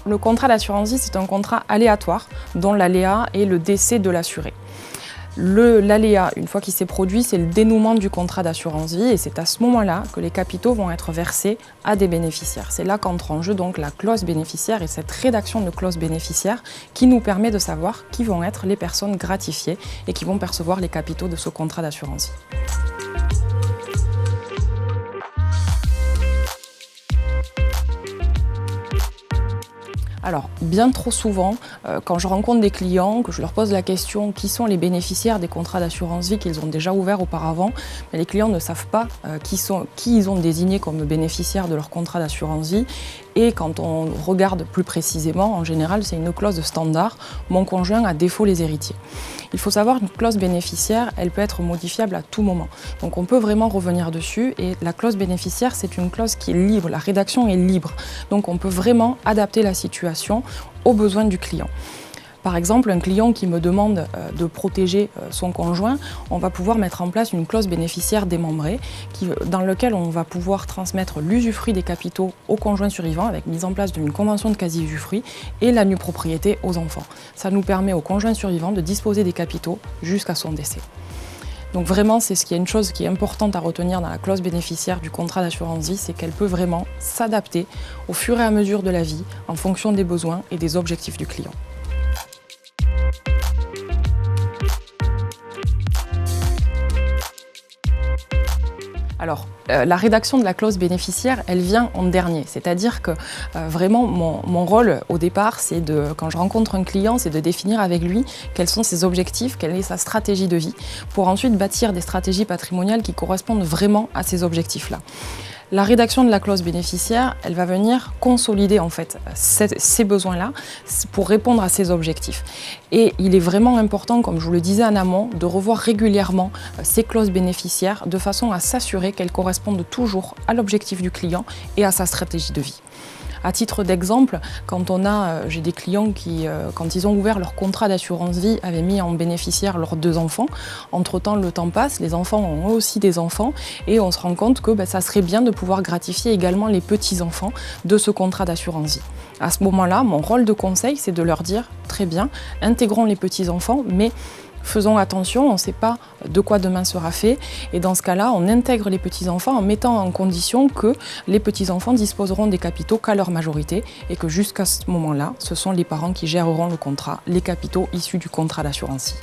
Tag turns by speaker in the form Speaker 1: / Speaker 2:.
Speaker 1: Le contrat d'assurance vie, c'est un contrat aléatoire dont l'aléa est le décès de l'assuré. L'aléa, une fois qu'il s'est produit, c'est le dénouement du contrat d'assurance vie et c'est à ce moment-là que les capitaux vont être versés à des bénéficiaires. C'est là qu'entre en jeu donc la clause bénéficiaire et cette rédaction de clause bénéficiaire qui nous permet de savoir qui vont être les personnes gratifiées et qui vont percevoir les capitaux de ce contrat d'assurance vie. Alors, bien trop souvent, quand je rencontre des clients, que je leur pose la question qui sont les bénéficiaires des contrats d'assurance vie qu'ils ont déjà ouverts auparavant, mais les clients ne savent pas qui ils ont désigné comme bénéficiaires de leur contrat d'assurance vie. Et quand on regarde plus précisément, en général, c'est une clause standard, mon conjoint à défaut les héritiers. Il faut savoir qu'une clause bénéficiaire, elle peut être modifiable à tout moment. Donc on peut vraiment revenir dessus et la clause bénéficiaire, c'est une clause qui est libre, la rédaction est libre. Donc on peut vraiment adapter la situation aux besoins du client. Par exemple, un client qui me demande de protéger son conjoint, on va pouvoir mettre en place une clause bénéficiaire démembrée dans laquelle on va pouvoir transmettre l'usufruit des capitaux au conjoint survivant avec mise en place d'une convention de quasi-usufruit et la nue propriété aux enfants. Ça nous permet au conjoint survivant de disposer des capitaux jusqu'à son décès. Donc vraiment, c'est une chose qui est importante à retenir dans la clause bénéficiaire du contrat d'assurance vie, c'est qu'elle peut vraiment s'adapter au fur et à mesure de la vie en fonction des besoins et des objectifs du client. Alors, la rédaction de la clause bénéficiaire, elle vient en dernier. C'est-à-dire que vraiment, mon rôle au départ, quand je rencontre un client, c'est de définir avec lui quels sont ses objectifs, quelle est sa stratégie de vie, pour ensuite bâtir des stratégies patrimoniales qui correspondent vraiment à ces objectifs-là. La rédaction de la clause bénéficiaire, elle va venir consolider en fait ces besoins-là pour répondre à ces objectifs. Et il est vraiment important, comme je vous le disais en amont, de revoir régulièrement ces clauses bénéficiaires de façon à s'assurer qu'elles correspondent toujours à l'objectif du client et à sa stratégie de vie. À titre d'exemple, j'ai des clients qui, quand ils ont ouvert leur contrat d'assurance vie, avaient mis en bénéficiaire leurs 2 enfants. Entre-temps, le temps passe, les enfants ont aussi des enfants et on se rend compte que ça serait bien de pouvoir gratifier également les petits-enfants de ce contrat d'assurance vie. À ce moment-là, mon rôle de conseil, c'est de leur dire « Très bien, intégrons les petits-enfants, mais faisons attention, on ne sait pas de quoi demain sera fait et dans ce cas-là, on intègre les petits-enfants en mettant en condition que les petits-enfants disposeront des capitaux qu'à leur majorité et que jusqu'à ce moment-là, ce sont les parents qui géreront le contrat, les capitaux issus du contrat d'assurance vie. »